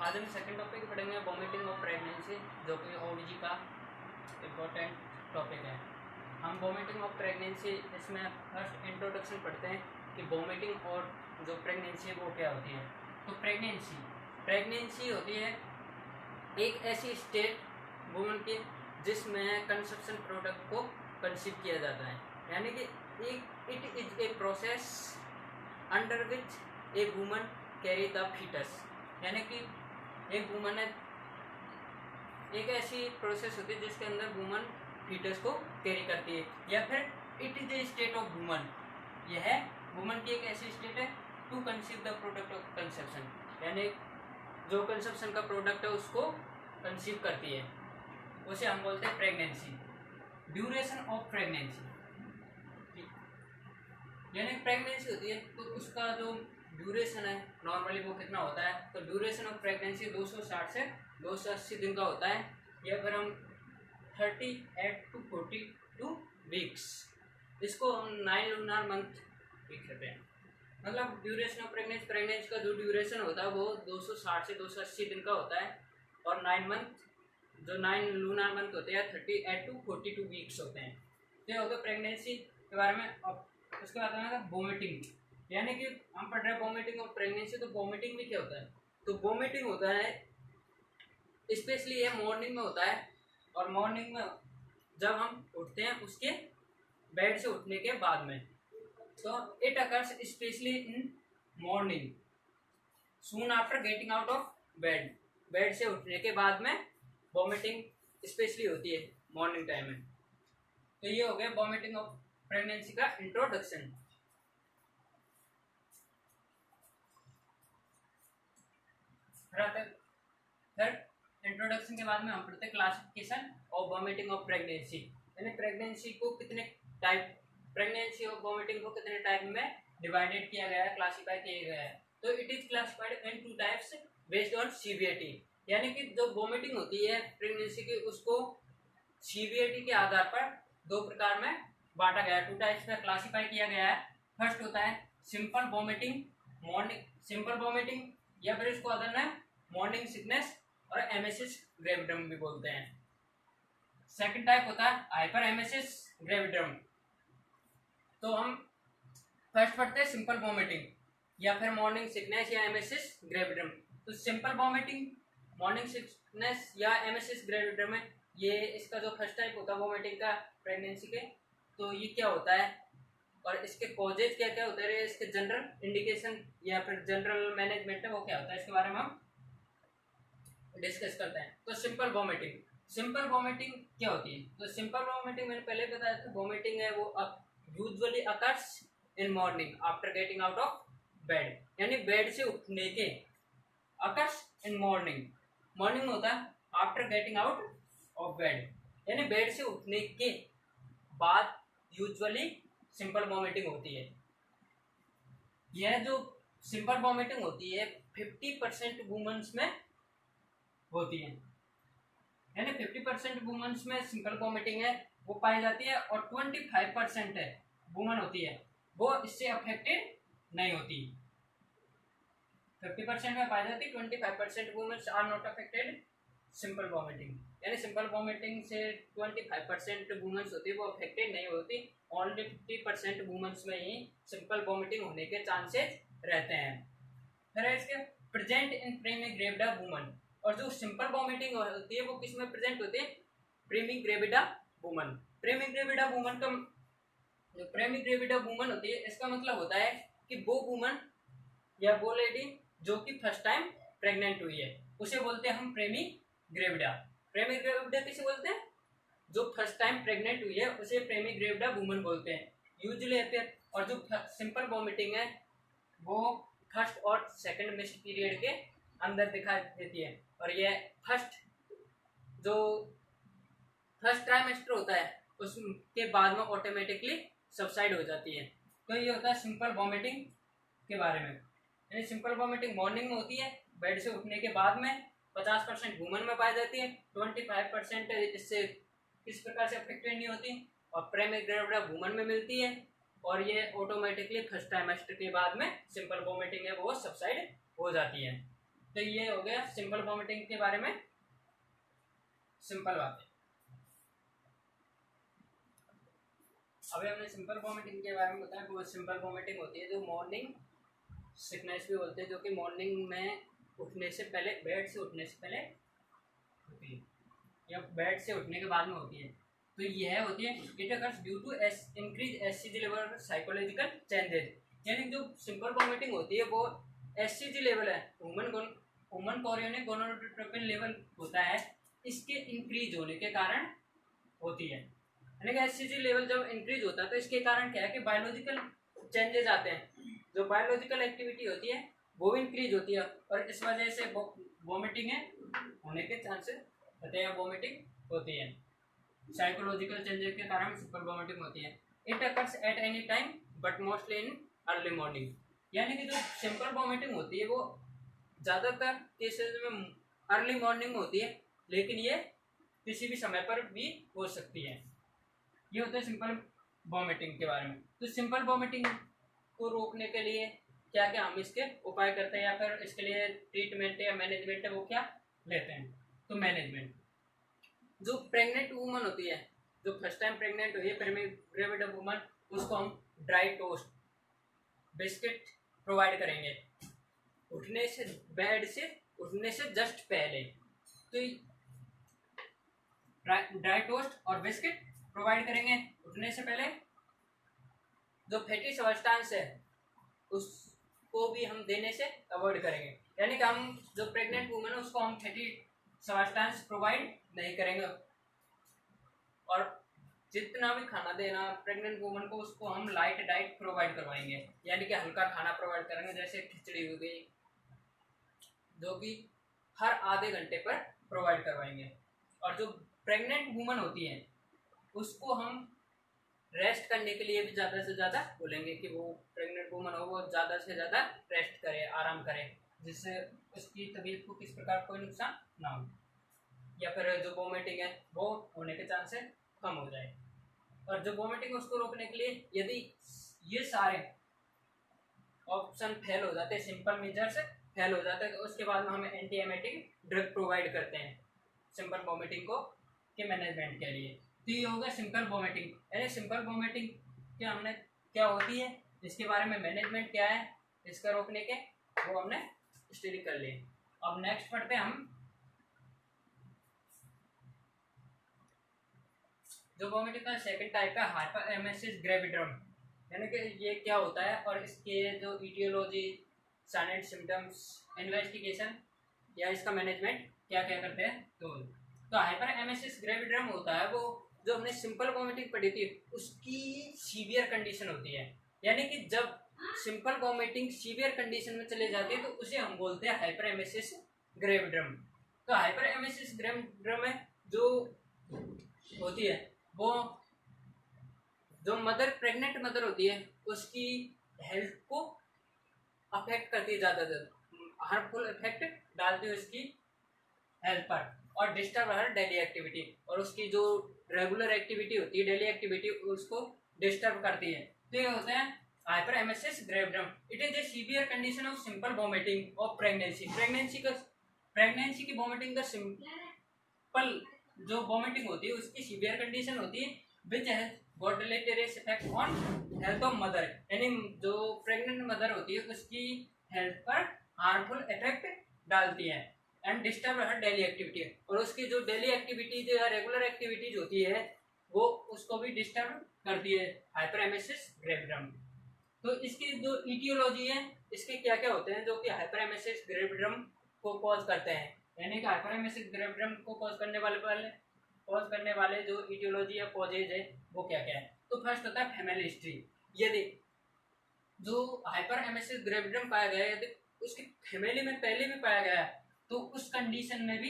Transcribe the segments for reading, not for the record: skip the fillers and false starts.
आज हम second topic पढ़ेंगे वॉमिटिंग ऑफ प्रेगनेंसी, जो कि ओडीजी का इम्पोर्टेंट टॉपिक है। हम वॉमिटिंग ऑफ प्रेगनेंसी इसमें फर्स्ट इंट्रोडक्शन पढ़ते हैं कि वॉमिटिंग और जो प्रेगनेंसी है वो क्या होती है। तो प्रेगनेंसी होती है एक ऐसी स्टेट वुमन की जिसमें कंसेप्शन प्रोडक्ट को कंसीव किया जाता है, यानी कि it is a process under which a woman carry the foetus, यानी कि एक वुमन है, एक ऐसी प्रोसेस होती है जिसके अंदर वुमन फीटस को कैरी करती है, या फिर it is a state of woman, यह वुमन की एक ऐसी स्टेट है to conceive the product of conception, यानी जो कंसेप्शन का प्रोडक्ट है उसको कंसीव करती है, उसे हम बोलते हैं प्रेगनेंसी। ड्यूरेशन ऑफ प्रेगनेंसी, यानी प्रेगनेंसी होती है तो उसका जो ड्यूरेशन है नॉर्मली वो कितना होता है, तो ड्यूरेशन ऑफ प्रेगनेंसी 260 से 280 दिन का होता है, या फिर हम 38 to 42 वीक्स, इसको हम 9 लूनार मंथ भी कहते हैं। मतलब ड्यूरेशन ऑफ प्रेगनेंसी का जो ड्यूरेशन होता है वो 260 से 280 दिन का होता है, और 9 लूनार मंथ होते हैं 38 to 42 वीक्स होते हैं। तो ये हो गया प्रेगनेंसी के बारे में। अब उसके बाद में वोमिटिंग, यानी कि हम पढ़ रहे हैं वोमिटिंग ऑफ प्रेगनेंसी, तो वोमिटिंग में क्या होता है, तो वोमिटिंग होता है स्पेशली ये मॉर्निंग में होता है, और मॉर्निंग में जब हम उठते हैं उसके बेड से उठने के बाद में, तो it occurs specially in morning soon after getting out of bed से उठने के बाद में वोमिटिंग स्पेशली होती है मॉर्निंग टाइम में। तो ये हो गया वोमिटिंग ऑफ प्रेगनेंसी का इंट्रोडक्शन। फिर इंट्रोडक्शन के बाद में हम पढ़ते हैं classification of vomiting of pregnancy, यानी प्रेगनेंसी को कितने टाइप, प्रेगनेंसी और वॉमिटिंग को कितने टाइप में डिवाइडेड किया गया है, क्लासिफाई किया गया है। तो it is classified in 2 types based on severity, यानी कि जो वॉमिटिंग होती है प्रेगनेंसी की उसको सीवियरिटी के आधार पर 2 प्रकार में बांटा गया है, 2 टाइप्स में क्लासिफाई किया गया है। फर्स्ट होता है सिंपल वॉमिटिंग, सिंपल वॉमिटिंग, या फिर इसको अदर नेम मॉर्निंग सिकनेस और एमेसिस ग्रेविडम भी बोलते हैं। सेकंड टाइप होता है हाइपर एमेसिस ग्रेविडम। तो हम फर्स्ट पढ़ते हैं सिंपल वॉमिटिंग या फिर मॉर्निंग सिकनेस या एमेसिस ग्रेविडम। तो सिंपल वॉमिटिंग, मॉर्निंग सिकनेस या एमेसिस ग्रेविडम में ये इसका जो फर्स्ट टाइप होता है वॉमिटिंग का प्रेगनेंसी के, तो ये क्या होता है और इसके कॉजेज क्या क्या होते हैं, इसके जनरल इंडिकेशन या फिर जनरल मैनेजमेंट है वो क्या होता है, इसके बारे में हम डिस्कस करते हैं। तो सिंपल वॉमिटिंग क्या होती है, तो सिंपल वॉमिटिंग मैंने पहले बताया था, वॉमिटिंग है वो usually occurs in morning after getting out of bed, यानी बेड से उठने के, अकर्स इन मॉर्निंग होता है after getting out of bed, यानी बेड से उठने के बाद यूजुअली सिंपल वॉमिटिंग होती है। यह जो सिंपल वॉमिटिंग होती है 50% वुमेन्स में होती है, यानी 50% वुमेन्स में सिंपल वॉमिटिंग है वो पाई जाती है, और 25% है वुमेन होती है वो इससे अफेक्टेड नहीं होती। 50% में पाई जाती है, 25% womens are not affected simple vomiting, यानी सिंपल वॉमिटिंग से 25% वुमेन्स होती है वो अफेक्टेड नहीं होती, ओनली 50% वुमेन्स में ही सिंपल वॉमिटिंग होने के चांसेस रहते हैं। फिर इसके प्रेजेंट इन प्रीमिग्रेविडा वुमन, और जो सिंपल वॉमिटिंग होती है वो किस में प्रेजेंट होती है, प्रीमिग्रेविडा वुमन। प्रीमिग्रेविडा वुमन का जो प्रीमिग्रेविडा वुमन होती है इसका मतलब होता है कि वो वुमन या वो लेडी जो कि फर्स्ट टाइम प्रेग्नेंट हुई है उसे बोलते हैं हम प्रीमिग्रेविडा। प्रीमिग्रेविडा किसे बोलते हैं, जो फर्स्ट टाइम प्रेग्नेंट हुई है उसे प्रीमिग्रेविडा वुमन बोलते हैं यूजुअली अपेयर। और जो सिंपल वॉमिटिंग है वो फर्स्ट और सेकंड मिस पीरियड के अंदर दिखाई देती है, और ये जो फर्स्ट ट्राइमेस्टर होता है उसके बाद में ऑटोमेटिकली सबसाइड हो जाती है। तो ये होता है सिंपल वॉमिटिंग के बारे में, यानी सिंपल वॉमिटिंग मॉर्निंग में होती है बेड से उठने के बाद में, 50% वुमन में पाई जाती है, 25% इससे किस प्रकार से अफेक्टेड नहीं होती, और प्रीमिग्रेविडा वुमन में मिलती है, और ये ऑटोमेटिकली फर्स्ट ट्राइमेस्टर के बाद में सिंपल वॉमिटिंग है वो सबसाइड हो जाती है। तो ये हो गया सिंपल वॉमिटिंग के बारे में सिंपल बातें। अभी हमने सिंपल वॉमिटिंग के बारे में बताया। वो सिंपल वॉमिटिंग होती है जो मॉर्निंग सिकनेस भी बोलते हैं, जो कि मॉर्निंग में उठने से पहले, बेड से उठने से पहले होती है या बेड से उठने के बाद में होती है। तो यह होती है it occurs due to increase HCG level psychological changes. यानी जो सिंपल वॉमिटिंग होती है वो एससीजी लेवल है, ह्यूमन कोरियोनिक गोनाडोट्रोपिन लेवल होता है, इसके इंक्रीज होने के कारण होती है। यानी कि एससीजी लेवल जब इंक्रीज होता है तो इसके कारण क्या है कि बायोलॉजिकल चेंजेस आते हैं, जो बायोलॉजिकल एक्टिविटी होती है वो भी इंक्रीज होती है और इस वजह से वॉमिटिंग होने के चांसेस होते हैं, वॉमिटिंग होती है। साइकोलॉजिकल चेंजेस के कारण सिंपल वॉमिटिंग होती है। It occurs at any time but mostly in early morning. यानी कि जो सिंपल वॉमिटिंग होती है वो ज़्यादातर केसेस में अर्ली मॉर्निंग होती है, लेकिन ये किसी भी समय पर भी हो सकती है। ये होता है सिंपल वॉमिटिंग के बारे में। तो सिंपल वॉमिटिंग को रोकने के लिए क्या क्या हम इसके उपाय करते हैं या फिर इसके लिए ट्रीटमेंट या मैनेजमेंट है वो क्या लेते हैं। तो मैनेजमेंट, जो प्रेग्नेंट वूमन होती है, जो फर्स्ट टाइम प्रेग्नेंट हुई है, प्रेग्नेंट वूमन, उसको हम ड्राई टोस्ट बिस्किट प्रोवाइड करेंगे उठने से, बेड से उठने से जस्ट पहले। तो ड्राई टोस्ट और बिस्किट प्रोवाइड करेंगे उठने से पहले। जो फैटी सब्सटेंस है उसको भी हम देने से अवॉइड करेंगे, यानी कि हम जो प्रेग्नेंट वूमन है उसको हम फैटी सब्सटेंस प्रोवाइड नहीं करेंगे और जितना भी खाना देना प्रेग्नेंट वूमन को उसको हम लाइट डाइट प्रोवाइड करवाएंगे, यानी कि हल्का खाना प्रोवाइड करेंगे, जैसे खिचड़ी हो गई जो कि हर आधे घंटे पर प्रोवाइड करवाएंगे। और जो प्रेग्नेंट वूमन होती है उसको हम रेस्ट करने के लिए भी ज़्यादा से ज़्यादा बोलेंगे कि वो प्रेग्नेंट वूमन हो वो ज़्यादा से ज़्यादा रेस्ट करे, आराम करे, जिससे उसकी तबीयत को किस प्रकार कोई नुकसान ना हो या फिर जो वॉमिटिंग है वो होने के चांसेस कम हो जाए। और जो वॉमिटिंग उसको रोकने के लिए यदि ये सारे ऑप्शन फेल हो जाते हैं, सिंपल मेजर्स फेल हो जाते हैं, तो उसके बाद में हम एंटी एमेटिक ड्रग प्रोवाइड करते हैं सिंपल वॉमिटिंग को के मैनेजमेंट के लिए। तो ये होगा सिंपल वॉमिटिंग। यानी सिंपल वॉमिटिंग के हमने क्या होती है, इसके बारे में मैनेजमेंट क्या है इसका रोकने के, वो हमने स्टडी कर लिए। अब नेक्स्ट पढ़ते हैं हम जो वॉमिटिंग का सेकंड टाइप का हाइपरएमेसिस ग्रेविड्रम। यानी कि ये क्या होता है और इसके जो इटियोलॉजी, साइलेंट सिम्टम्स, इन्वेस्टिगेशन या इसका मैनेजमेंट क्या क्या करते हैं। तो हाइपरएमेसिस ग्रेविड्रम होता है वो जो हमने सिंपल वॉमिटिंग पढ़ी थी उसकी सीवियर कंडीशन होती है। यानी कि जब सिंपल वॉमिटिंग सीवियर कंडीशन में चले जाती है तो उसे हम बोलते हैं हाइपरएमेसिस ग्रेविड्रम। तो हाइपरएमेसिस ग्रेविड्रम में जो होती है वो जो मदर, प्रेग्नेंट मदर होती है उसकी हेल्थ को अफेक्ट करती है, ज़्यादातर हार्मफुल इफेक्ट डालती है उसकी हेल्थ पर और डिस्टर्ब हर डेली एक्टिविटी, और उसकी जो रेगुलर एक्टिविटी होती है, डेली एक्टिविटी, उसको डिस्टर्ब करती है। तो ये होता है hyperemesis gravidarum. It is a severe condition of simple vomiting of pregnancy की वॉमिटिंग का सिंपल जो वॉमिटिंग होती है उसकी सीवियर कंडीशन होती है which has got deleterious effect on health of mother. यानी जो प्रेग्नेंट मदर होती है उसकी हेल्थ पर हार्मफुल इफेक्ट डालती है and disturb her daily activity, और उसकी जो डेली एक्टिविटीज या रेगुलर एक्टिविटीज होती है वो उसको भी डिस्टर्ब करती है हाइपरएमेसिस ग्रेविड्रम। तो इसकी जो इटियोलॉजी है, इसके क्या क्या होते हैं जो कि हाइपरएमेसिस ग्रेविड्रम को कॉज करते हैं, यानी कि हाइपरएमेसिस ग्रेविड्रम को कॉज करने वाले जो इटियोलॉजी या कॉजेज है वो क्या क्या है। तो फर्स्ट होता है फैमिली हिस्ट्री। यदि जो हाइपरएमेसिस ग्रेविड्रम पाया गया है यदि उसकी फैमिली में पहले भी पाया गया है तो उस कंडीशन में भी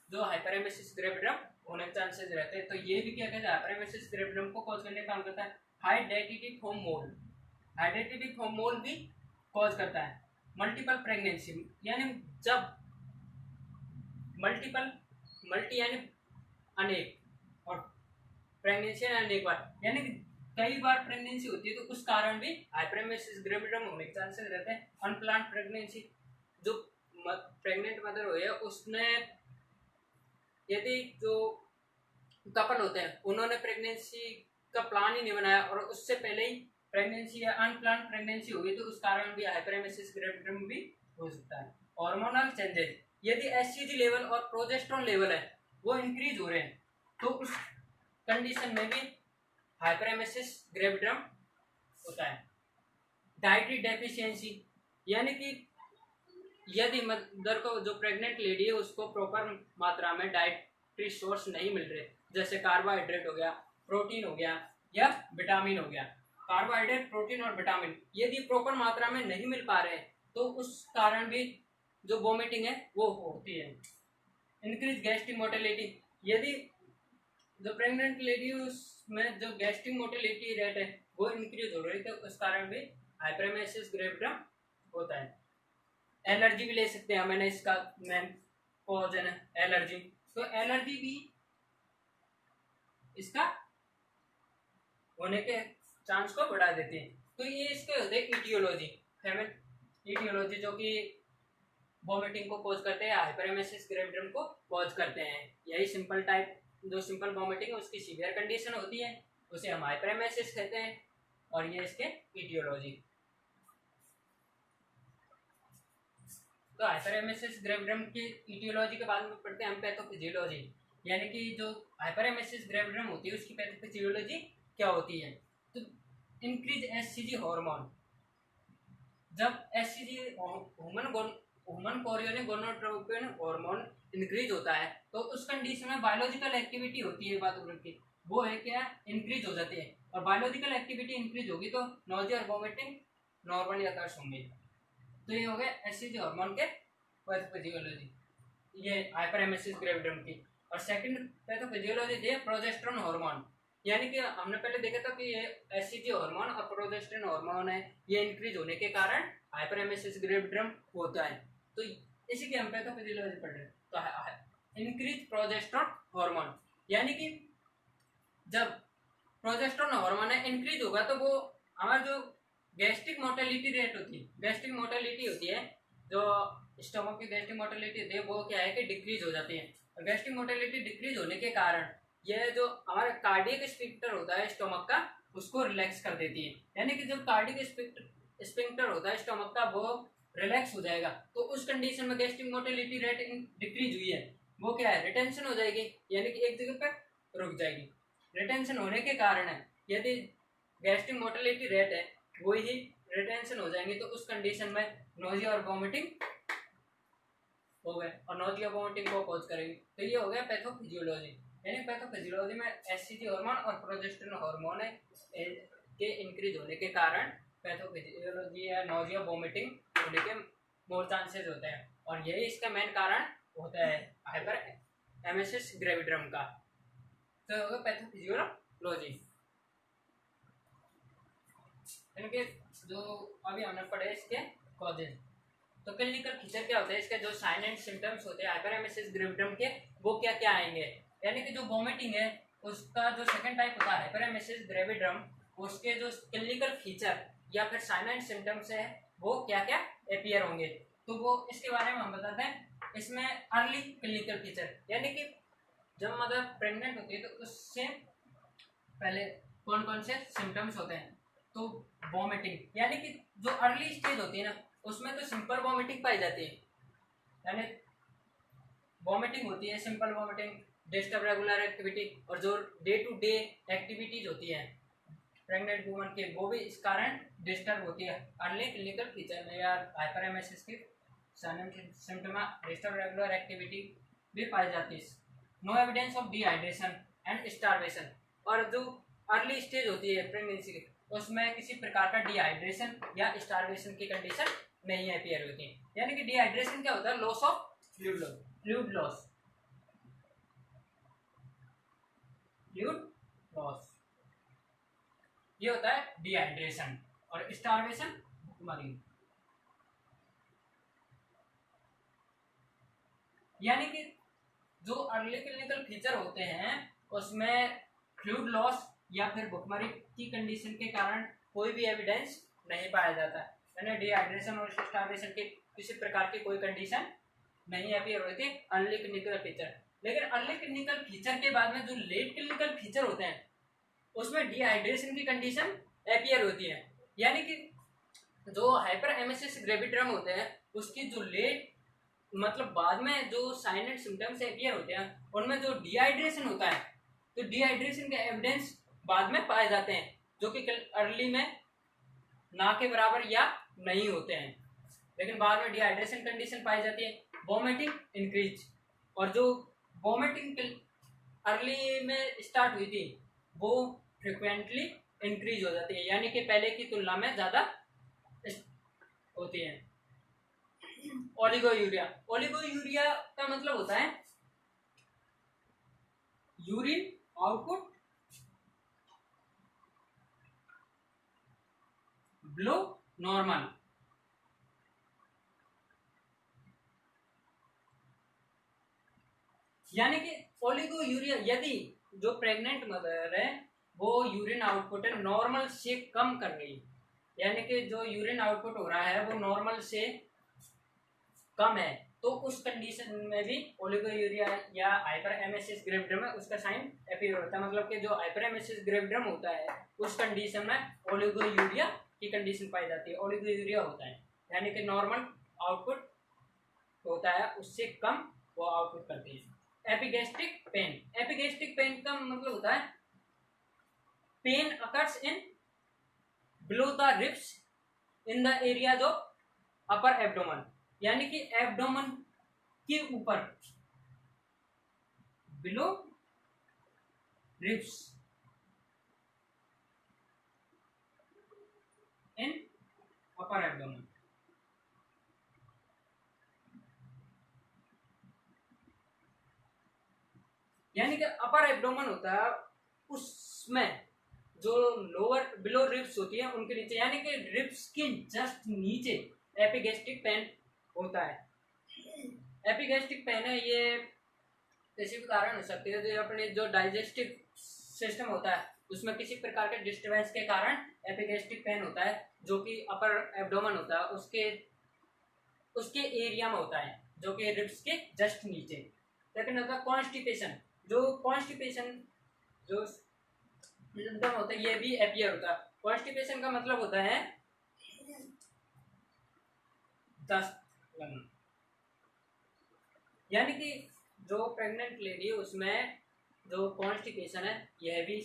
जो हाइपरएमेसिस ग्रेविड्रम होने के चांसेस रहते हैं। तो ये भी क्या कहते हैं, हाइपरएमेसिस ग्रेविड्रम को कॉज करने का काम करता है। हाइडेटिटी फॉर्म मोल्ड भी कॉज करता है। मल्टीपल प्रेगनेंसी, यानी जब मल्टी यानी अनेक, और प्रेगनेंसी यानी अनेक बार, यानी कई बार प्रेगनेंसी होती है तो उस कारण भी हाइपरएमेसिस ग्रेविड्रम होने के चांसेस रहते हैं। अनप्लान्ड प्रेगनेंसी, जो प्रेग्नेंट मदर हुई है उसने, यदि जो कपल होते हैं उन्होंने प्रेगनेंसी का प्लान ही नहीं बनाया और उससे पहले ही प्रेगनेंसी या अनप्लान प्रेगनेंसी होगी तो उस कारण भी हाइपरेमेसिस ग्रेविडियम भी हो सकता है। हार्मोनल चेंजेस, यदि एचसीजी लेवल और प्रोजेस्टेरोन लेवल है वो इंक्रीज हो रहे हैं तो उस कंडीशन में भी हाइपरेमेसिस ग्रेविडियम होता है। डाइटरी डेफिशिएंसी, यानी कि यदि मदर को, जो प्रेग्नेंट लेडी है उसको प्रॉपर मात्रा में डाइटरी सोर्स नहीं मिल रहे, जैसे कार्बोहाइड्रेट हो गया, प्रोटीन हो गया या विटामिन हो गया। कार्बोहाइड्रेट, प्रोटीन और विटामिन यदि प्रॉपर मात्रा में नहीं मिल पा रहे तो उस कारण भी जो वोमिटिंग है वो होती है। इंक्रीज गैस्ट्रिक मोर्टेलिटी, यदि जो प्रेग्नेंट लेडी उसमें जो गैस्ट्रिक मोर्टेलिटी रेट है वो इंक्रीज हो रही है तो उस कारण भी हाइपरेमेसिस ग्रेविडियम होता है। एलर्जी भी ले सकते हैं, मैंने इसका मेन कॉज है ना एलर्जी, तो एलर्जी भी इसका होने के चांस को बढ़ा देते हैं। तो ये इसके होते हैं इटियोलॉजी, इटियोलॉजी जो कि वॉमिटिंग को कॉज करते हैं, हाइपरेमेसिस ग्रेविडियम को कॉज करते हैं। यही सिंपल टाइप, जो सिंपल वॉमिटिंग है उसकी सीवियर कंडीशन होती है उसे हम हाइपरेमेसिस कहते हैं, और ये इसके इटियोलॉजी। तो हाइपरेमेसिस ग्रेविडियम की इटियोलॉजी के बाद में पढ़ते हैं हम पैथोफिजियोलॉजी, यानी कि जो हाइपरेमेसिस ग्रेविडियम होती है उसकी पैथोफिजियोलॉजी क्या होती है। तो इंक्रीज एचसीजी हार्मोन, जब HCG human chorionic gonadotropin hormone increase होता है तो उस कंडीशन में बायोलॉजिकल एक्टिविटी होती है बात की, वो है क्या, इंक्रीज हो जाती है। और बायोलॉजिकल एक्टिविटी इंक्रीज होगी तो नोजिया और वोमिटिंग नॉर्मली अकर्स होंगे। तो ये हो गया एचसीजी हार्मोन के पैथोफिजियोलॉजी, ये हाइपरेमेसिस ग्रेविडियम की। और सेकंड पैथोफिजियोलॉजी है प्रोजेस्टेरोन हार्मोन, यानी कि हमने पहले देखा था कि ये एचसीजी हार्मोन और प्रोजेस्टेरोन हार्मोन है, ये इंक्रीज होने के कारण हाइपरेमेसिस ग्रेविडियम होता है। तो इसी की हम पैथोफिजियोलॉजी पढ़ रहे हैं। तो इंक्रीज प्रोजेस्टेरोन हार्मोन, यानी कि जब प्रोजेस्टेरोन हार्मोन है इंक्रीज होगा तो वो हमारा जो गैस्ट्रिक मोर्टेलिटी रेट होती है, गैस्ट्रिक मोर्टेलिटी होती है, जो स्टमक की गैस्ट्रिक मोर्टेलिटी होती है वो क्या है कि डिक्रीज हो जाती है। और गैस्ट्रिक मोर्टेलिटी डिक्रीज होने के कारण यह जो हमारा कार्डियक स्फिंक्टर होता है स्टमक का उसको रिलैक्स कर देती है, यानी कि जब कार्डियक स्फिंक्टर होता है स्टमक का वो रिलैक्स हो जाएगा तो उस कंडीशन में गैस्ट्रिक मोर्टेलिटी रेट डिक्रीज हुई है वो क्या है, रिटेंशन हो जाएगी, यानी कि एक जगह पर रुक जाएगी। रिटेंशन होने के कारण है, यदि गैस्ट्रिक मोर्टेलिटी रेट है वही रिटेंशन हो जाएंगे तो उस कंडीशन में नोजिया और वोमिटिंग हो गए, और नोजिया वोमिटिंग को कॉज करेगी। तो ये हो गया पैथोफिजियोलॉजी, यानी पैथोफिजियोलॉजी में एचसीजी हार्मोन और प्रोजेस्टेरोन हार्मोन के इंक्रीज होने के कारण पैथोफिजियोलॉजी या नोजिया वोमिटिंग होने के मोर चांसेस होते हैं, और यही इसका मेन कारण होता है हाइपरेमेसिस ग्रेविडियम का। तो होगा पैथोफिजियोलॉजी, इनके जो अभी हमने पढ़े इसके कॉजेज। तो क्लिनिकल फीचर क्या होता है, इसके जो साइन एंड सिम्टम्स होते हैं हाइपरेमेसिस ग्रेविडियम के वो क्या क्या आएंगे, यानी कि जो वोमिटिंग है उसका जो सेकंड टाइप होता है हाइपरेमेसिस ग्रेविडियम, उसके जो क्लिनिकल फीचर या फिर साइन एंड सिम्टम्स है वो क्या क्या अपीयर होंगे। तो वो इसके बारे में हम बताते हैं। इसमें अर्ली क्लिनिकल फीचर, यानी कि जब मदर प्रेग्नेंट होती है तो उससे पहले कौन कौन से सिम्टम्स होते हैं। तो वॉमिटिंग, यानी कि जो अर्ली स्टेज होती है ना उसमें तो सिंपल वॉमिटिंग पाई जाती है, यानी वॉमिटिंग होती है simple vomiting, disturb regular activity, और जो डे टू डे एक्टिविटीज होती है प्रेग्नेंट वुमन के वो भी इस कारण डिस्टर्ब होती है। अर्ली क्लिनिकल फीचर में या हाइपरेमेसिस की सिम्टम डिस्टर्ब रेगुलर एक्टिविटी भी पाई जाती है। No evidence of dehydration and starvation, और जो अर्ली स्टेज होती है प्रेगनेंसी की उसमें किसी प्रकार का डिहाइड्रेशन या स्टारवेशन की कंडीशन नहीं अपीयर होती है। यानी कि डिहाइड्रेशन क्या होता है, लॉस ऑफ फ्लूइड लॉस, ये होता है डिहाइड्रेशन, और स्टारवेशन भूखमरी। यानी कि जो अर्ली क्लिनिकल फीचर होते हैं उसमें फ्लूइड लॉस या फिर भूखमरी की कंडीशन के कारण कोई भी एविडेंस नहीं पाया जाता है, यानी डिहाइड्रेशन और स्टारवेशन की किसी प्रकार की कोई कंडीशन नहीं अपीयर हुई थी अर्ली क्लिनिकल फीचर। लेकिन अर्ली क्लिनिकल फीचर के बाद में जो लेट क्लिनिकल फीचर होते हैं उसमें डिहाइड्रेशन की कंडीशन अपीयर होती है। यानी कि जो हाइपर एमेसिस ग्रेविड्रम होते हैं उसकी जो लेट मतलब बाद में जो साइन एंड सिम्टम्स अपीयर होते हैं उनमें जो डिहाइड्रेशन होता है तो डिहाइड्रेशन के एविडेंस बाद में पाए जाते हैं जो कि अर्ली में ना के बराबर या नहीं होते हैं, लेकिन बाद में डिहाइड्रेशन कंडीशन पाई जाती है। वॉमिटिंग इंक्रीज, और जो वॉमिटिंग अर्ली में स्टार्ट हुई थी वो फ्रिक्वेंटली इंक्रीज हो जाती है, यानी कि पहले की तुलना में ज़्यादा होती है। ओलिगोयूरिया, ओलिगोयूरिया का मतलब होता है यूरिन आउटपुट बिलो नॉर्मल। यानी कि ओलिगोयूरिया यदि जो प्रेग्नेंट मदर है वो यूरिन आउटपुट नॉर्मल से कम कर रही है, यानी कि जो यूरिन आउटपुट हो रहा है वो नॉर्मल से कम है, तो उस कंडीशन में भी ओलिगोयूरिया या हाइपर एमेसिस ग्रेविड्रम है उसका साइन अपीयर होता है। मतलब कि जो हाइपर एमेसिस ग्रेविड्रम होता है उस कंडीशन में ओलिगोयूरिया की कंडीशन पाई जाती है, ओलिगोयूरिया होता है यानी कि नॉर्मल आउटपुट होता है उससे कम वो आउटपुट करती है। एपिगैस्ट्रिक पेन, एपिगैस्ट्रिक पेन का मतलब होता है pain occurs in below the ribs in the areas of upper abdomen, यानी कि एब्डोमेन के ऊपर below ribs in upper abdomen. यानी कि अपर एब्डोमेन होता है उसमें जो लोअर बिलो रिब्स होती है उनके नीचे, यानी कि रिब्स के जस्ट नीचे एपिगैस्ट्रिक पेन होता है। एपिगैस्ट्रिक पेन है ये किसी भी कारण हो सकती है, जो अपने जो डाइजेस्टिव सिस्टम होता है उसमें किसी प्रकार के डिस्टर्बेंस के कारण एपिगैस्ट्रिक पेन होता है जो कि अपर एब्डोमेन होता है उसके एरिया में होता है जो कि रिब्स के जस्ट नीचे। लेकिन होता है कॉन्स्टिपेशन, जो कॉन्स्टिपेशन जो सिम्टम होता है ये भी अपीयर होता है। कॉन्स्टिपेशन का मतलब होता है दस्त लगना, यानी कि जो प्रेग्नेंट लेडी है उसमें जो कॉन्स्टिपेशन है यह भी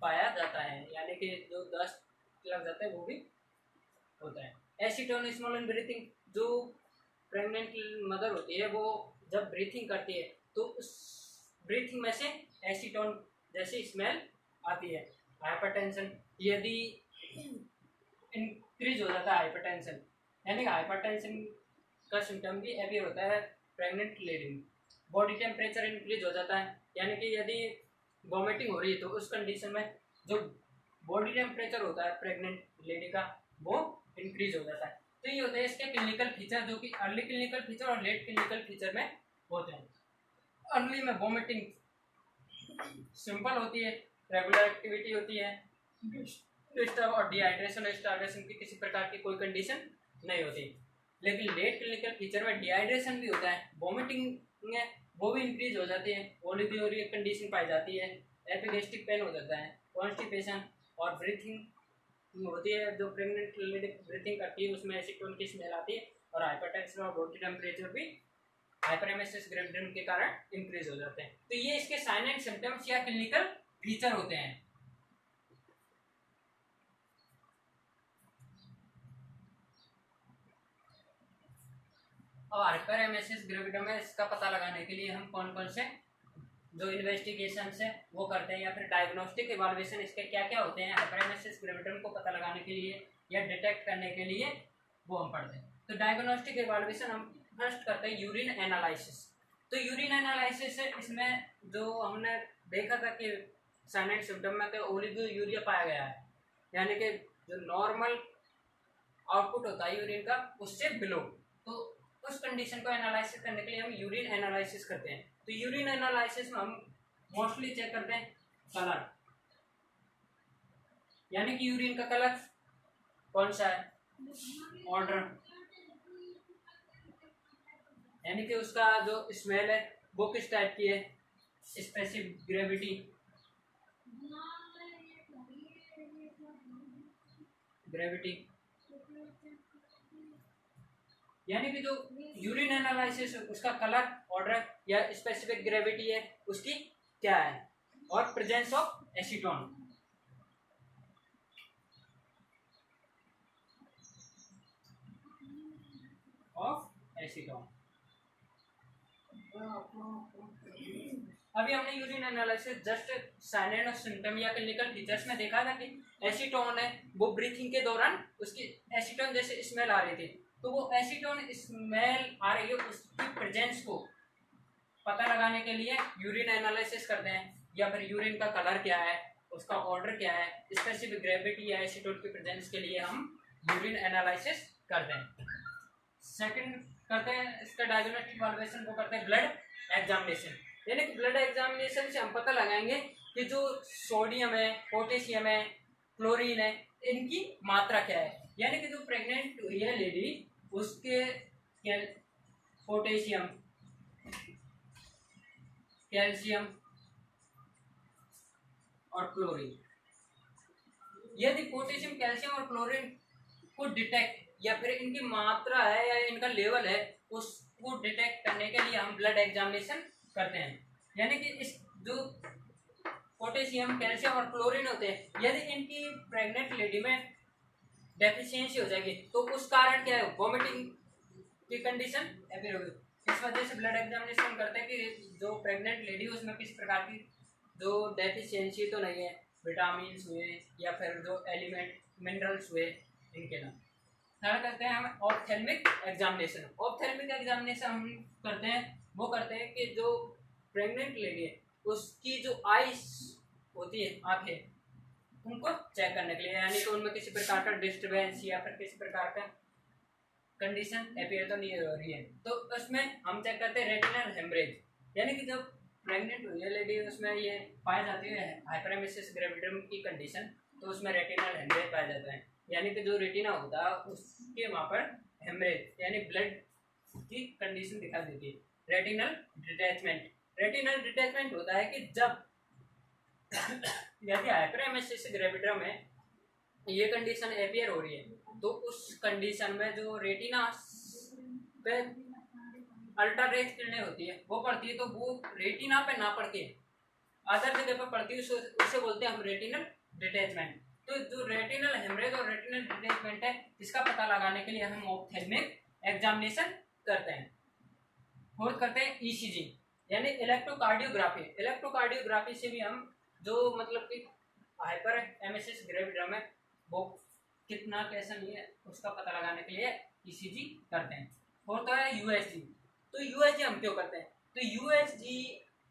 पाया जाता है, यानी कि जो दस्त लग जाता है वो भी होता है। एसीटोन स्मॉल ब्रीथिंग, जो प्रेग्नेंट मदर होती है वो जब ब्रीथिंग करती है तो उस ब्रीथिंग में से एसीटोन जैसी स्मेल आती है। हाइपरटेंशन, यदि इंक्रीज हो जाता है हाइपरटेंशन, यानी कि हाइपरटेंशन का सिम्टम भी अपीयर होता है प्रेग्नेंट लेडी में। बॉडी टेम्परेचर इंक्रीज हो जाता है, यानी कि यदि वॉमिटिंग हो रही है तो उस कंडीशन में जो बॉडी टेम्परेचर होता है प्रेग्नेंट लेडी का वो इंक्रीज हो जाता है। तो ये होता है इसके क्लिनिकल फीचर जो कि अर्ली क्लिनिकल फीचर और लेट क्लिनिकल फीचर में होते हैं। अर्ली में वॉमिटिंग सिंपल होती है, रेगुलर एक्टिविटी होती है, डिस्टर्ब और डिहाइड्रेशन स्टार्वेशन की किसी प्रकार की कोई कंडीशन नहीं होती। लेकिन लेट क्लिनिकल फीचर में डिहाइड्रेशन भी होता है, वॉमिटिंग है वो भी इंक्रीज हो जाती है, ओलिगोयूरिया कंडीशन पाई जाती है, एपिगैस्ट्रिक पेन हो जाता है, कॉन्स्टिपेशन और ब्रीथिंग होती है। जो प्रेग्नेंट लेडी ब्रीथिंग करती है उसमें एसीटोन की स्मेल आती है, और हाइपरटेंशन और बॉडी टेम्परेचर भी हाइपरेमेसिस ग्रेविड्रम के कारण इंक्रीज हो जाते हैं। तो ये इसके साइन एंड सिम्टम्स या क्लिनिकल फीचर होते हैं। अब हाइपरेमेसिस ग्रेविड्रम है इसका पता लगाने के लिए हम कौन कौन से जो इन्वेस्टिगेशन है वो करते हैं या फिर डायग्नोस्टिक इवैल्यूएशन इसके क्या क्या होते हैं हाइपरेमेसिस ग्रेविड्रम को पता लगाने के लिए या डिटेक्ट करने के लिए वो हम पढ़ते हैं। तो डायग्नोस्टिक इवैल्यूएशन हम फर्स्ट करते हैं यूरिन एनालिसिस। तो यूरिन एनालिसिस है इसमें जो हमने देखा था कि साइन एंड सिम्टम में ओलिगोयूरिया पाया गया है, यानी कि जो नॉर्मल आउटपुट होता है यूरिन का उससे बिलो, तो उस कंडीशन को एनालिसिस करने के लिए हम यूरिन एनालिसिस करते हैं। तो यूरिन एनालिसिस में हम मोस्टली चेक करते हैं कलर, यानी कि यूरिन का कलर कौन सा है, ऑर्डर यानी कि उसका जो स्मेल है वो किस टाइप की है, स्पेसिफिक ग्रेविटी, ग्रेविटी यानी कि जो यूरिन एनालिसिस उसका कलर, ऑर्डर या स्पेसिफिक ग्रेविटी है उसकी क्या है, और प्रेजेंस ऑफ एसीटोन। अभी हमने यूरिन एनालिसिस जस्ट साइलेंट और सिम्टम या क्लिनिकल फीचर्स में देखा था कि एसीटोन है वो ब्रीथिंग के दौरान उसकी एसीटोन जैसे स्मेल आ रही थी, तो वो एसीटोन स्मेल आ रही है उसकी प्रेजेंस को पता लगाने के लिए यूरिन एनालिसिस करते हैं, या फिर यूरिन का कलर क्या है, उसका ऑर्डर क्या है, स्पेसिफिक ग्रेविटी या एसीटोन की प्रेजेंस के लिए हम यूरिन एनालिसिस करते हैं। सेकंड करते हैं इसका डायग्नोस्टिक इवैल्यूएशन को करते हैं ब्लड एग्जामिनेशन, यानी कि ब्लड एग्जामिनेशन से हम पता लगाएंगे कि जो सोडियम है, पोटेशियम है, क्लोरीन है, इनकी मात्रा क्या है। यानी कि जो प्रेग्नेंट हुई है लेडी उसके पोटेशियम, कैल्शियम और क्लोरीन, यदि पोटेशियम, कैल्शियम और क्लोरीन को डिटेक्ट या फिर इनकी मात्रा है या इनका लेवल है उसको डिटेक्ट करने के लिए हम ब्लड एग्जामिनेशन करते हैं। यानी कि इस जो पोटेशियम, कैल्शियम और क्लोरीन होते हैं यदि इनकी प्रेग्नेंट लेडी में डेफिशिएंसी हो जाएगी तो उस कारण क्या है, वोमिटिंग की कंडीशन अपियर होगी। इस वजह से ब्लड एग्जामिनेशन करते हैं कि जो प्रेग्नेंट लेडी उसमें किस प्रकार की जो डेफिशिएंसी तो नहीं है, विटामिन हुए या फिर जो एलिमेंट मिनरल्स हुए इनके नाम। थर्ड करते हैं हम ऑप्थेल्मिक एग्जामिनेशन। ऑप्थेल्मिक एग्जामिनेशन हम करते हैं, वो करते हैं कि जो प्रेग्नेंट लेडी है उसकी जो आईज होती है, आंखें, उनको चेक करने के लिए, यानी कि उनमें किसी प्रकार का डिस्टर्बेंस या फिर किसी प्रकार का कंडीशन अपियर तो नहीं हो रही है, तो उसमें हम चेक करते हैं रेटिनल हेमरेज। यानी कि जब प्रेग्नेंट हुई है लेडी उसमें ये पाया जाती है हाइपरेमेसिस ग्रेविडियम की कंडीशन, तो उसमें रेटिनल हेमरेज पाया जाता है। यानी कि जो रेटिना होता है उसके वहाँ पर हेमरेज यानी ब्लड की कंडीशन दिखा देती है। रेटिनल डिटैचमेंट, रेटिनल डिटैचमेंट होता है कि जब यदि हाइपरेमेसिस ग्रेविडियम में ये कंडीशन अपियर हो रही है तो उस कंडीशन में जो रेटिना पे अल्ट्रा रेज किरणें होती है वो पड़ती है, तो वो रेटिना पे ना पड़ के अदर जगह पर पड़ती है, उसे बोलते हैं हम रेटिनल डिटैचमेंट। तो जो रेटिनल हेमरेज और रेटिनल डिटैचमेंट है इसका पता लगाने के लिए हम ऑप्थेल्मिक एग्जामिनेशन करते हैं। फोर्थ करते हैं ईसीजी यानी इलेक्ट्रोकार्डियोग्राफी। इलेक्ट्रोकार्डियोग्राफी से भी हम जो मतलब कि हाइपर एमेसिस ग्रेविडियम है वो कितना कैसा नहीं है उसका पता लगाने के लिए ईसीजी करते हैं। फोर्थ है यूएसजी। तो यूएसजी हम क्यों करते हैं, तो यूएसजी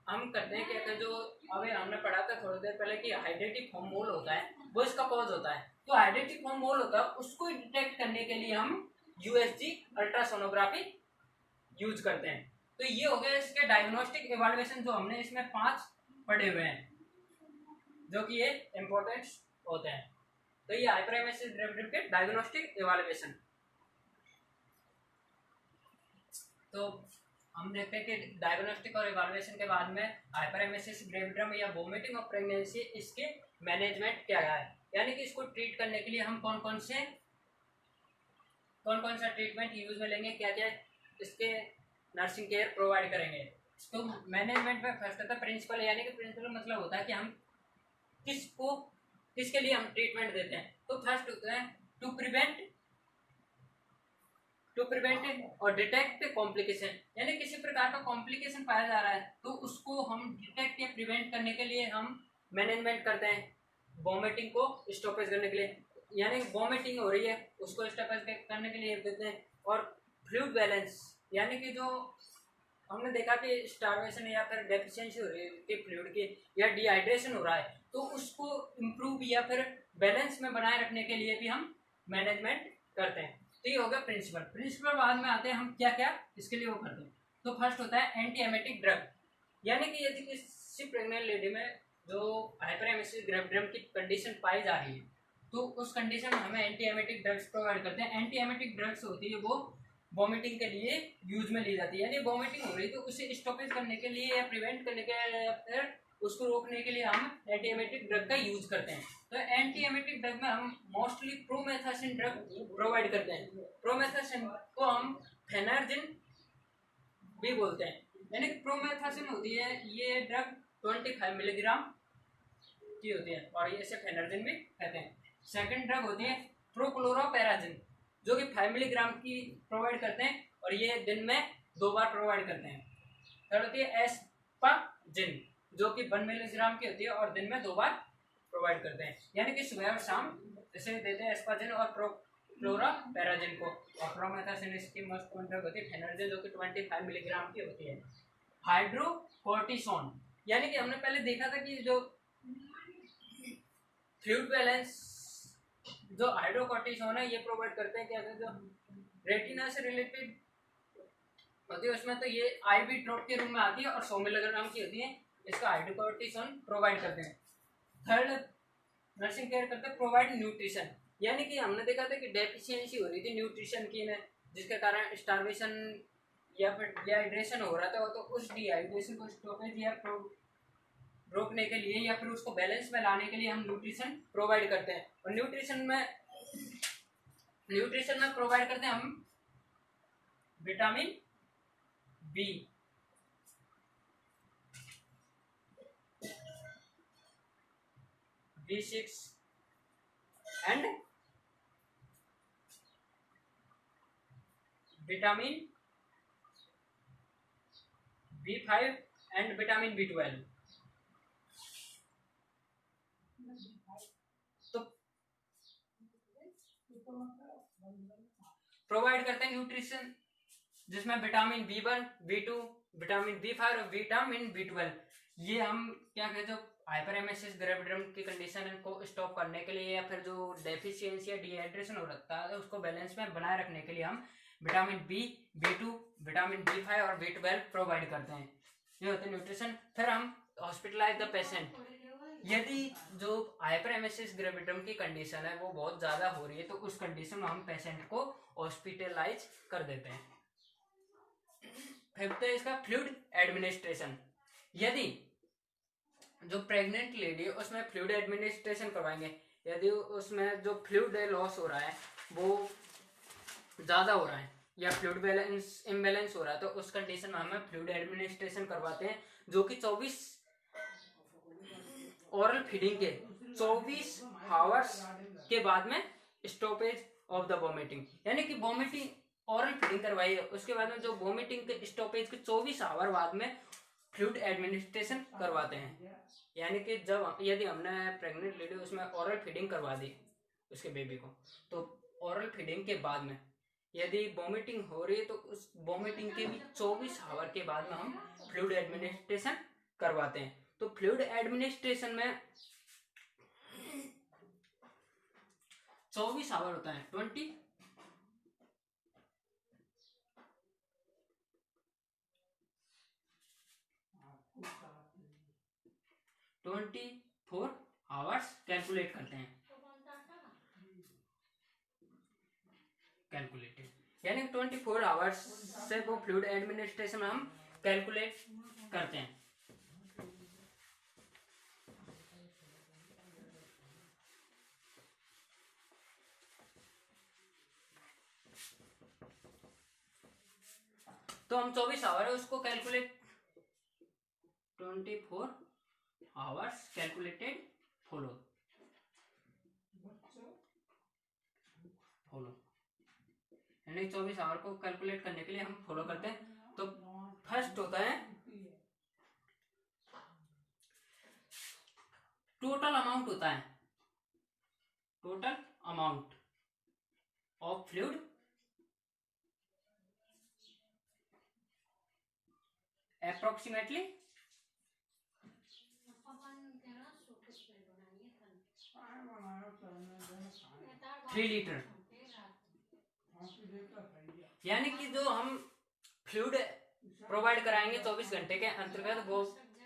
हम करते हैं क्या, जो अभी हमने पढ़ा था थोड़ी देर पहले कि हाइड्रेटिक फॉर्म मोल होता है वो इसका कॉज होता है, तो हाइड्रेटिक फॉर्म मोल होता है उसको डिटेक्ट करने के लिए हम यूएसजी अल्ट्रासोनोग्राफी यूज करते हैं। तो ये हो गया इसके डायग्नोस्टिक इवैल्यूएशन, जो हमने इसमें 5 पढ़े हुए हैं जो कि ये इंपॉर्टेंट होते हैं। तो ये हाइपरेमेसिस ग्रेविडियम के डायग्नोस्टिक इवैल्यूएशन। तो हम देखते हैं कि डायग्नोस्टिक और इवैल्यूएशन के बाद में हाइपरेमेसिस ग्रेविडियम या वोमिटिंग ऑफ प्रेगनेंसी इसके मैनेजमेंट क्या है, यानी कि इसको ट्रीट करने के लिए हम कौन कौन सा ट्रीटमेंट यूज में लेंगे, क्या क्या इसके नर्सिंग केयर प्रोवाइड करेंगे। तो मैनेजमेंट में फर्स्ट आता है प्रिंसिपल, यानी कि प्रिंसिपल मतलब होता है कि हम किसके लिए हम ट्रीटमेंट देते हैं। तो फर्स्ट होता है टू प्रिवेंट और डिटेक्ट कॉम्प्लिकेशन, यानी किसी प्रकार का कॉम्प्लिकेशन पाया जा रहा है तो उसको हम डिटेक्ट या प्रिवेंट करने के लिए हम मैनेजमेंट करते हैं। वॉमिटिंग को स्टॉपेज करने के लिए, यानी वॉमिटिंग हो रही है उसको स्टॉपेज करने के लिए देते हैं। और फ्लूइड बैलेंस, यानी कि जो हमने देखा कि स्टार्वेशन या फिर डेफिशिएंसी हो रही है फ्लूइड की या डिहाइड्रेशन हो रहा है तो उसको इम्प्रूव या फिर बैलेंस में बनाए रखने के लिए भी हम मैनेजमेंट करते हैं। तो ये हो गया प्रिंसिपल बाद में आते हैं हम क्या क्या इसके लिए वो करते हैं। तो फर्स्ट होता है एंटी एमेटिक ड्रग, यानी कि यदि किसी प्रेग्नेंट लेडी में जो हाइपरेमेसिस ग्रेविडियम की कंडीशन पाई जा रही है तो उस कंडीशन में हमें एंटी एमेटिक ड्रग्स प्रोवाइड करते हैं। एंटी एमेटिक ड्रग्स होती है वो वॉमिटिंग के लिए यूज में ली जाती है। यानी वॉमिटिंग हो रही है तो उसे स्टॉपेज करने के लिए या प्रिवेंट करने के लिए या फिर उसको रोकने के लिए हम एंटीएमेटिक ड्रग का यूज करते हैं। तो एंटीएमेटिक ड्रग में हम मोस्टली प्रोमेथासिन ड्रग प्रोवाइड करते हैं। प्रोमेथासिन को हम फेनर्जिन भी बोलते हैं। यानी प्रोमेथासिन होती है ये ड्रग 25 मिलीग्राम की होती है और ये इसे फेनर्जिन भी कहते हैं। सेकंड ड्रग होती है प्रोक्लोरोपेराजिन जो कि 5 मिलीग्राम की प्रोवाइड करते हैं और ये दिन में 2 बार प्रोवाइड करते हैं। थर्ड होती है एस्पाजिन जो कि 1 मिलीग्राम की होती है और दिन में 2 बार प्रोवाइड करते हैं। यानी कि सुबह और शाम इसे देते हैं एस्पाजिन और प्रोक्लोरोपेराजिन को। और प्रोमेथासिन इसकी मोस्ट कॉमन ड्रग होती है फेनर्जिन जो कि 25 मिलीग्राम की होती है। हाइड्रोकोर्टिसोन यानी कि हमने पहले देखा था कि जो फ्लूइड बैलेंस जो हाइड्रोकोर्टिसोन है ये प्रोवाइड करते हैं। क्या जो रेटिना से रिलेटेड होती है उसमें तो ये आईवी ड्रॉप के रूप में आती है और 100 मिलीग्राम की होती है। इसका हाइड्रोकोर्टिसोन प्रोवाइड करते हैं। थर्ड नर्सिंग केयर करते हैं प्रोवाइड न्यूट्रिशन यानी कि हमने देखा था कि डेफिशिएंसी हो रही थी न्यूट्रिशन की में जिसके कारण स्टार्वेशन या फिर डिहाइड्रेशन हो रहा था। तो उस डिहाइड्रेशन को स्टॉपेज या रोकने के लिए या फिर उसको बैलेंस में लाने के लिए हम न्यूट्रिशन प्रोवाइड करते हैं। और न्यूट्रिशन में प्रोवाइड करते हैं हम vitamin B, B6 and vitamin B5 and vitamin B12। तो प्रोवाइड करते हैं न्यूट्रिशन जिसमें vitamin B1, B2, vitamin B5 और विटामिन B12 ये हम क्या कहते हैं हाइपरेमेसिस ग्रेविडम की कंडीशन को स्टॉप करने के लिए या फिर जो डेफिशिएंसी या डिहाइड्रेशन हो रखता है उसको बैलेंस में बनाए रखने के लिए हम vitamin B, B2, vitamin B5 और B12 प्रोवाइड करते हैं। ये होते हैं न्यूट्रिशन। फिर हम हॉस्पिटलाइज द पेशेंट यदि जो हाइपरेमेसिस ग्रेविडम की कंडीशन है वो बहुत ज्यादा हो रही है तो उस कंडीशन में हम पेशेंट को हॉस्पिटलाइज कर देते हैं। फिफ्थ है इसका फ्लूइड एडमिनिस्ट्रेशन। यदि जो प्रेग्नेंट लेडी है उसमें फ्लूइड एडमिनिस्ट्रेशन करवाएंगे यदि उसमें जो फ्लूइड लॉस हो रहा है वो ज्यादा हो रहा है या फ्लूइड बैलेंस इम्बैलेंस हो रहा है तो उस कंडीशन में हमें फ्लूइड एडमिनिस्ट्रेशन करवाते हैं जो कि 24 ओरल फीडिंग के 24 आवर्स के बाद में स्टॉपेज ऑफ द वॉमिटिंग यानी कि वॉमिटिंग ओरल फीडिंग करवाई है उसके बाद में जो वॉमिटिंग के स्टॉपेज के 24 आवर बाद में फ्लूइड एडमिनिस्ट्रेशन करवाते हैं। यानी कि जब यदि हमने प्रेग्नेंट लेडी उसमें ओरल फीडिंग करवा दी उसके बेबी को तो ओरल फीडिंग के बाद में यदि वॉमिटिंग हो रही है तो उस वॉमिटिंग के भी 24 आवर के बाद में हम फ्लूइड एडमिनिस्ट्रेशन करवाते हैं। तो फ्लूइड एडमिनिस्ट्रेशन में 24 आवर होता है 24 आवर्स कैलकुलेट करते हैं कैलकुलेटेड यानी 24 आवर्स से वो फ्लूइड एडमिनिस्ट्रेशन हम कैलकुलेट करते हैं। तो हम 24 आवर है उसको कैलकुलेट 24 आवर्स कैलकुलेटेड फॉलो यानी 24 आवर को कैलकुलेट करने के लिए हम फॉलो करते हैं। तो फर्स्ट होता है टोटल अमाउंट होता है total amount of fluid approximately 3 litre यानी कि जो हम फ्लूइड प्रोवाइड कराएंगे 24 घंटे के अंतर्गत वो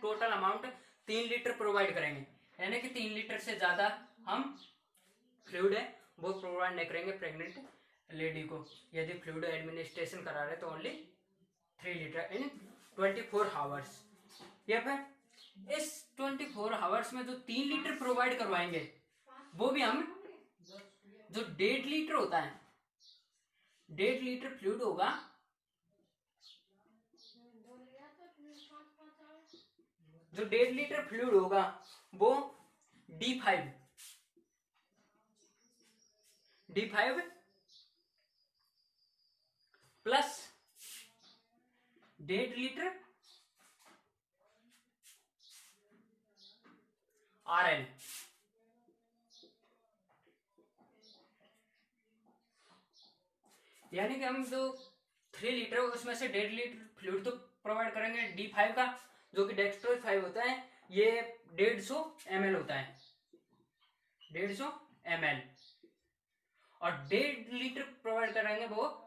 टोटल अमाउंट 3 लीटर प्रोवाइड करेंगे। यानी कि 3 लीटर से ज्यादा हम फ्लूइड है वो प्रोवाइड नहीं करेंगे प्रेग्नेंट लेडी को यदि फ्लूइड एडमिनिस्ट्रेशन करा रहे तो ओनली 3 लीटर इन 24 आवर्स। या फिर इस 24 आवर्स में जो 3 लीटर प्रोवाइड करवाएंगे वो भी हम जो 1.5 लीटर होता है, 1.5 लीटर फ्लूइड होगा, जो 1.5 लीटर फ्लूइड होगा वो D5 प्लस 1.5 लीटर RL, यानी कि हम जो 3 लीटर उसमें से 1.5 लीटर फ्लूइड तो प्रोवाइड करेंगे D5 का, जो कि डेक्स्ट्रोज 5 होता है, ये 150 ml होता है, 150 ml, और 1.5 लीटर प्रोवाइड करेंगे वो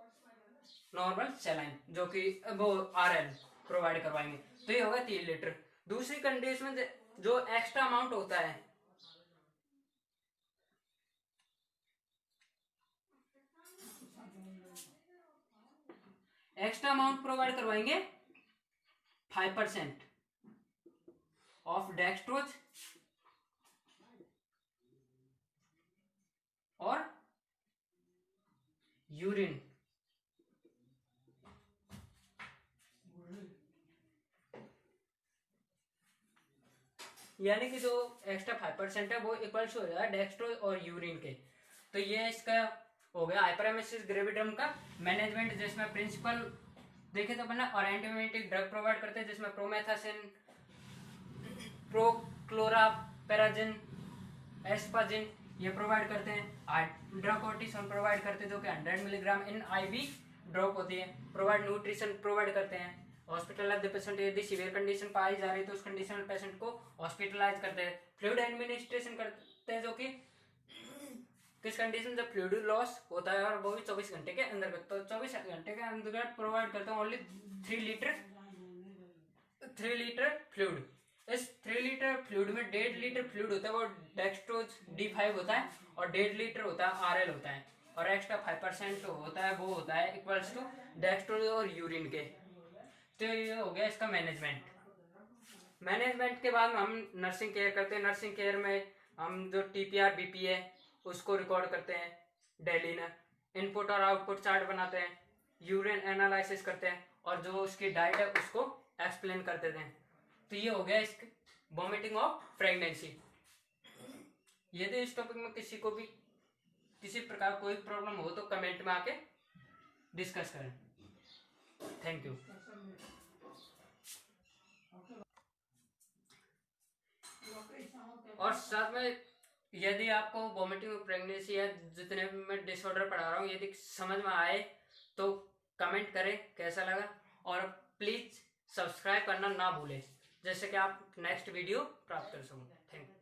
नॉर्मल सैलाइन, जो कि वो RL प्रोवाइड करवाएंगे, तो ये होगा 3 लीटर। दूसरी कंडीशन में जो एक्स्ट्रा अमाउंट होता है, एक्स्ट्रा अमाउंट प्रोवाइड करवाएंगे 5% ऑफ डेक्स्ट्रोज और यूरिन, यानी कि जो एक्स्ट्रा 5% है वो इक्वल्स हो जाएगा डेक्स्ट्रोज और यूरिन के। तो ये इसका हो गया हाइपरेमेसिस ग्रेविडम का मैनेजमेंट, जिसमें प्रिंसिपल देखे तो अपना और एंटीबायोटिक ड्रग प्रोवाइड करते हैं, जिसमें प्रोमेथासिन, प्रोक्लोरापेराजिन, एस्पाजिन ये प्रोवाइड करते हैं। हाइड्रोकोर्टिसोन प्रोवाइड करते हैं जो कि 100 मिलीग्राम इन IV ड्रॉप होती है। प्रोवाइड न्यूट्रिशन प्रोवाइड करते हैं। हॉस्पिटलाइज द पेशेंट, यदि सीवियर कंडीशन पाई जा रही है तो उस कंडीशन में पेशेंट को हॉस्पिटलाइज करते हैं। फ्लूइड एडमिनिस्ट्रेशन करते हैं, जो कि किस कंडीशन जब फ्लूइड लॉस होता है और वो भी 24 घंटे के अंतर्गत, तो 24 घंटे के अंतर्गत प्रोवाइड करते हैं ओनली 3 लीटर फ्लूइड। इस 3 लीटर फ्लूइड में 1.5 लीटर फ्लूइड होता है वो डेक्स्ट्रोज D5 होता है और 1.5 लीटर होता है RL होता है, और एक्स्ट्रा 5% होता है वो होता है इक्वल्स टू डेक्स्ट्रोज और यूरिन के। तो ये हो गया इसका मैनेजमेंट के बाद में हम नर्सिंग केयर करते हैं। नर्सिंग केयर में हम जो TPR BP है उसको रिकॉर्ड करते हैं डेली में, इनपुट और आउटपुट चार्ट बनाते हैं, यूरिन एनालिसिस करते हैं, और जो उसकी डाइट है उसको एक्सप्लेन कर देते हैं। तो ये हो गया इसके वॉमिटिंग ऑफ प्रेगनेंसी। यदि इस टॉपिक में किसी को भी किसी प्रकार कोई प्रॉब्लम हो तो कमेंट में आके डिस्कस करें। Thank you. और साथ में यदि आपको वॉमिटिंग ऑफ प्रेगनेंसी या जितने भी मैं डिसऑर्डर पढ़ा रहा हूँ यदि समझ में आए तो कमेंट करें कैसा लगा, और प्लीज सब्सक्राइब करना ना भूलें, जैसे कि आप नेक्स्ट वीडियो प्राप्त कर सको। Thank you.